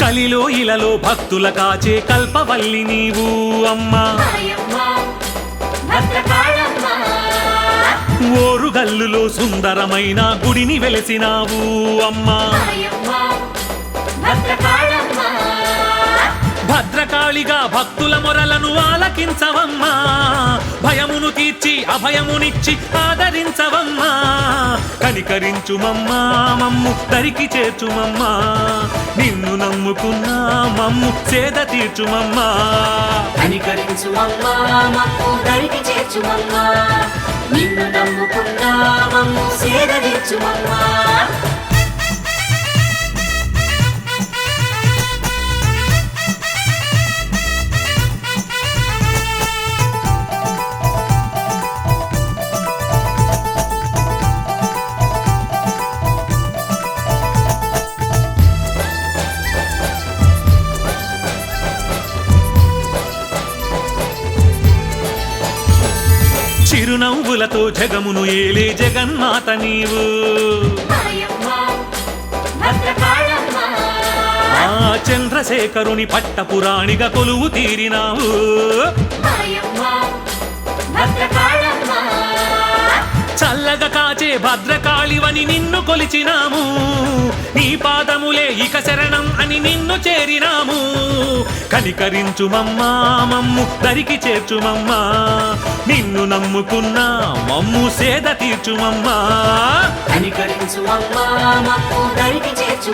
కలిలో ఇలలో భక్తుల కాచే కల్పవల్లి నీవు అమ్మా ఓరుగల్లులో సుందరమైన గుడిని వెలసినావు అమ్మా భద్రకాళిగా భక్తుల మొరలను ఆలకించవమ్మా భయమును తీర్చి అభయమునిచ్చి ఆదరించవమ్మా కనికరించు మమ్ము దరికి చేర్చు నిన్ను నమ్ముకున్నా మమ్ము సేద తీర్చు కనికరించు మమ్ము దరికి చేర్చు నిన్ను నమ్ముకున్నా మమ్ము సేద తీర్చు చిరునవ్వులతో జగమును ఏలే జగన్మాత నీవు ఆ చంద్రశేఖరుని పట్టపురాణిగా కొలువు తీరినావు చల్లగా కాచే భద్రకాళివని నిన్ను కొలిచినాము నీ పాదములే ఇక శరణం అని నిన్ను చేరినాము కనికరించు మమ్ము దరికి చేర్చు నిన్ను నమ్ముకున్నా మమ్ము సేద తీర్చు కనికరించు మమ్ము దరికి చేర్చు